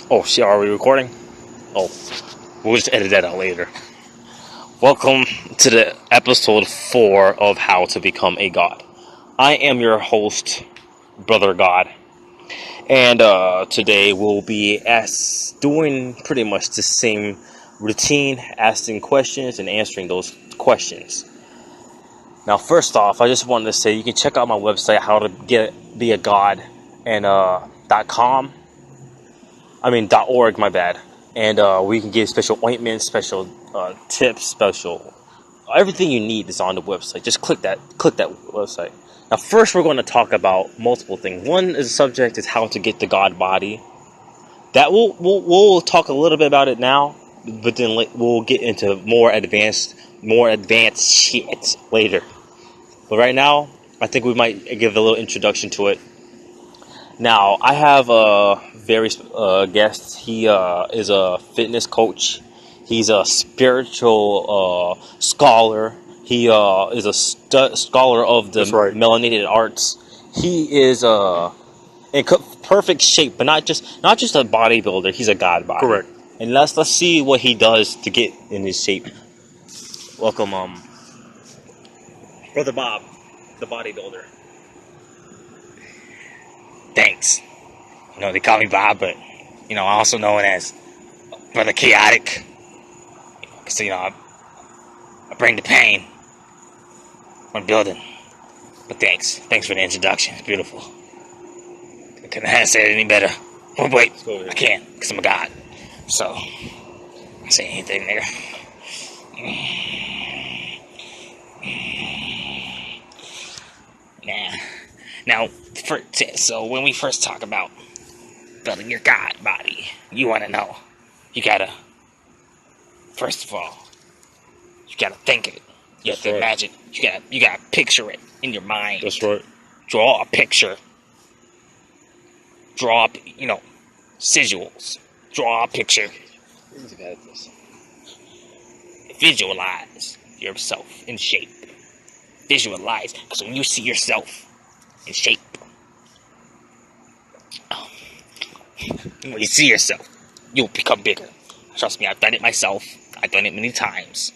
Oh shit, are we recording? Oh, we'll just edit that out later. Welcome to the episode 4 of How to Become a God. I am your host, Brother God. And today we'll be doing pretty much the same routine, asking questions and answering those questions. Now, first off, I just wanted to say you can check out my website, how to be a god, and .com. I mean .org, my bad. And we can give special ointments, special tips, special everything you need is on the website. Just click that website. Now, first we're going to talk about multiple things. One is the subject is how to get the God body. That we'll talk a little bit about it now, but then we'll get into more advanced shit later. But right now, I think we might give a little introduction to it. Now, I have a very guest. He is a fitness coach. He's a spiritual scholar. He is a scholar of the melanated arts. He is in perfect shape, but not just a bodybuilder. He's a god body. Correct. And let's see what he does to get in his shape. Welcome, Brother Bob, the bodybuilder. Thanks. They call me Bob, but, also known as Brother Chaotic. Because, I bring the pain when building. But thanks. Thanks for the introduction. It's beautiful. I couldn't have said it any better. Oh, wait. I can't, because I'm a god. So, I say anything there. Now, so when we first talk about building your God body, you want to know, you gotta, first of all, you gotta think it. You have to imagine. You gotta picture it in your mind. That's right. Draw a picture. Draw up, sigils. Draw a picture. Visualize yourself in shape. Visualize, because when you see yourself in shape, when you see yourself, you'll become bigger. Trust me, I've done it myself. I've done it many times.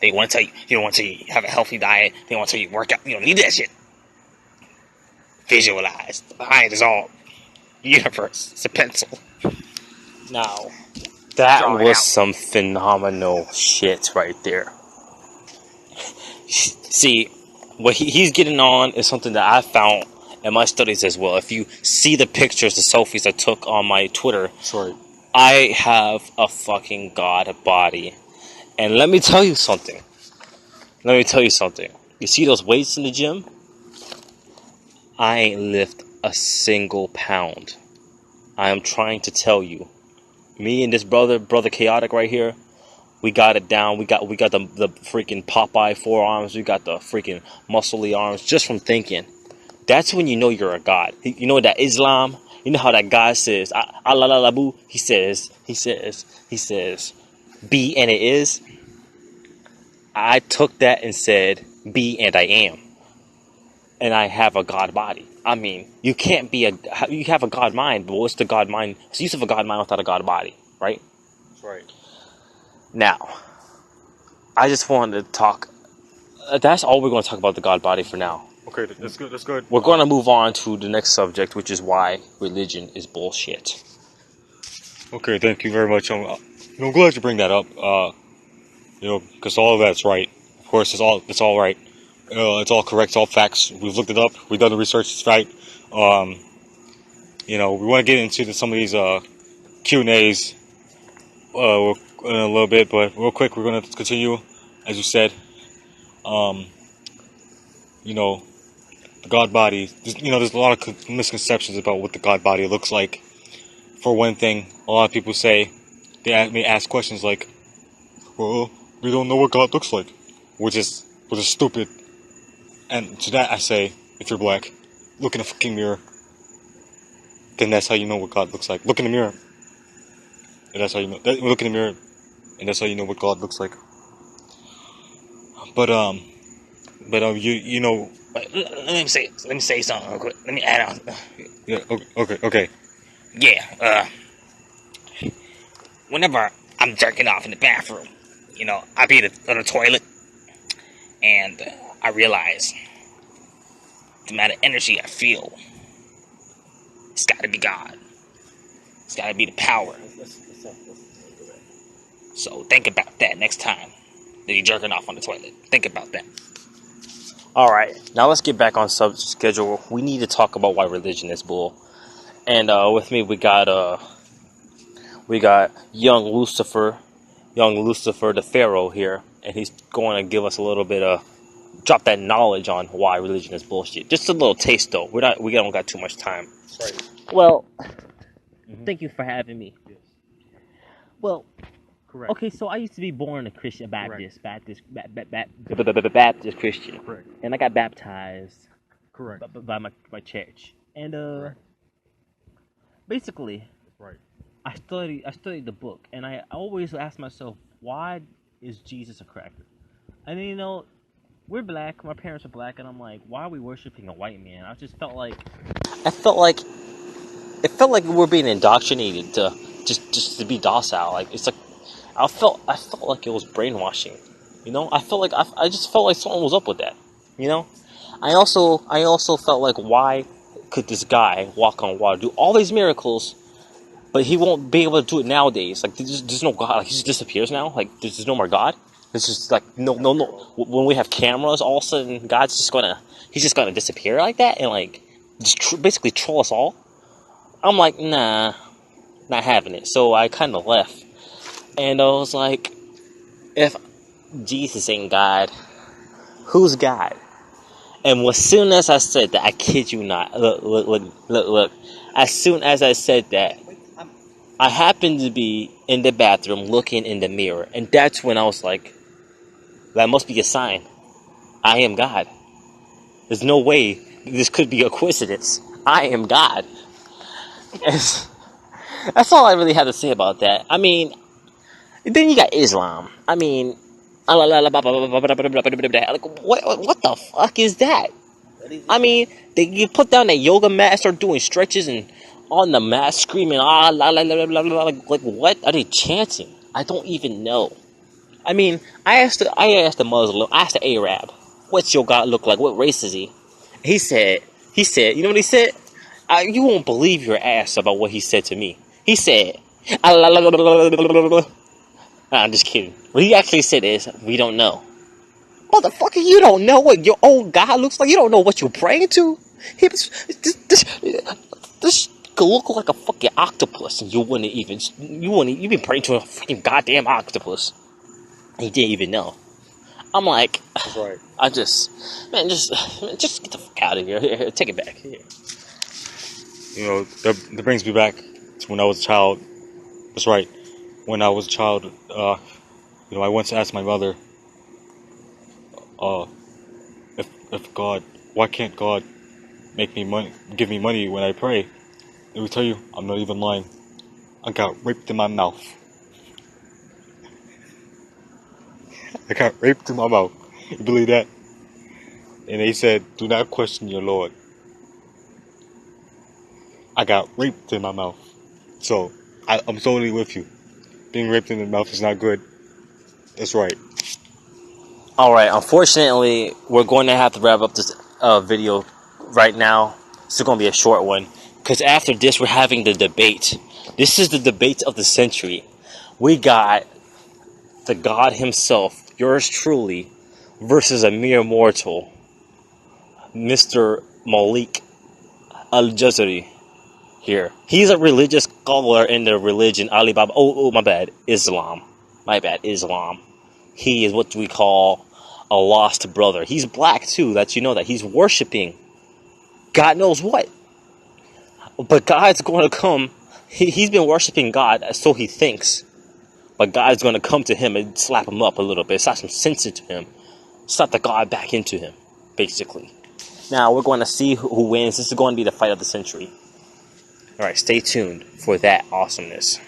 They want to tell you, don't want to tell you have a healthy diet. They want to tell you work out. You don't need that shit. Visualize. Behind is all universe. It's a pencil. Now, that was some phenomenal shit right there. See, what he's getting on is something that I found in my studies as well. If you see the pictures, the selfies I took on my Twitter, I have a fucking god body. And let me tell you something. You see those weights in the gym? I ain't lift a single pound. I am trying to tell you. Me and this brother Chaotic right here, we got it down. We got the freaking Popeye forearms. We got the freaking muscly arms just from thinking. That's when you know you're a god. You know that Islam. You know how that guy says Allah la la boo. He says be and it is. I took that and said be and I am. And I have a god body. I mean, you can't be you have a god mind, but what's the god mind? It's the use of a god mind without a god body, right? That's right. Now, I just wanted to talk. That's all we're going to talk about the God body for now. Okay, that's good. That's good. We're going to move on to the next subject, which is why religion is bullshit. Okay, thank you very much. I'm glad you bring that up. Because all of that's right. Of course, it's all right. It's all correct. It's all facts. We've looked it up. We've done the research. It's right. We want to get into some of these Q&As. In a little bit, but real quick, we're going to continue, as you said. The God body. There's a lot of misconceptions about what the God body looks like. For one thing, a lot of people say, may ask questions like, well, we don't know what God looks like, which is stupid. And to that I say, if you're black, look in a fucking mirror. Then that's how you know what God looks like. Look in the mirror. And that's how you know. Look in the mirror. And that's how you know what God looks like. But Let me say something real quick. Let me add on. Yeah. Okay. Yeah. whenever I'm jerking off in the bathroom, I be on the toilet, and I realize the amount of energy I feel, it's got to be God. It's got to be the power. So think about that next time that you're jerking off on the toilet. Think about that. Alright, now let's get back on schedule. We need to talk about why religion is bull. And with me we got young Lucifer the Pharaoh here, and he's going to give us a little bit of drop that knowledge on why religion is bullshit. Just a little taste though. We don't got too much time. Right. Well, thank you for having me. Yes. Well, Correct. okay, so I used to be born a Christian Baptist Christian. Correct. And I got baptized Correct. by my church. And Right. basically Right. I studied the book, and I always ask myself, why is Jesus a cracker? I mean, we're black, my parents are black, and I'm like, why are we worshiping a white man? I felt like we're being indoctrinated to just to be docile. Like it's like I felt like it was brainwashing. I just felt like something was up with that. I also felt like, why could this guy walk on water, do all these miracles, but he won't be able to do it nowadays? Like there's no God. Like he just disappears now. Like there's no more God. It's just like no. When we have cameras, all of a sudden he's just gonna disappear like that and like just basically troll us all. I'm like, nah, not having it. So I kind of left, and I was like, if Jesus ain't God, who's God? And as soon as I said that, I kid you not, look. As soon as I said that, I happened to be in the bathroom looking in the mirror, and that's when I was like, that must be a sign. I am God. There's no way this could be a coincidence. I am God. And that's all I really have to say about that. I mean, then you got Islam. I mean, like, what the fuck is that? I mean, you put down that yoga mat, start doing stretches and on the mat screaming, like what? Are they chanting? I don't even know. I mean, I asked the Muslim, I asked the Arab, what's your God look like? What race is he? He said, you know what he said? You won't believe your ass about what he said to me. He said, I'm just kidding. What he actually said is, we don't know. Motherfucker, you don't know what your own God looks like? You don't know what you're praying to? This could look like a fucking octopus, and you've been praying to a fucking goddamn octopus. He didn't even know. I'm like, That's right. just get the fuck out of here. Here, take it back. Here. That brings me back to when I was a child. That's right. When I was a child, I once asked my mother, if God, why can't God give me money when I pray? Let me tell you, I'm not even lying. I got raped in my mouth. I got raped in my mouth. You believe that? And they said, do not question your Lord. I got raped in my mouth. So, I'm totally with you. Being raped in the mouth is not good. That's right. Alright, unfortunately, we're going to have to wrap up this video right now. It's going to be a short one. Because after this, we're having the debate. This is the debate of the century. We got the God himself, yours truly, versus a mere mortal, Mr. Malik Al-Jazari here. He's a religious scholar in the religion Alibaba. My bad. Islam. He is what we call a lost brother. He's black too, that you know that. He's worshiping God knows what. But God's going to come. He's been worshiping God, so he thinks. But God's going to come to him and slap him up a little bit. Slap some sense into him. Slap the God back into him, basically. Now, we're going to see who wins. This is going to be the fight of the century. Alright, stay tuned for that awesomeness.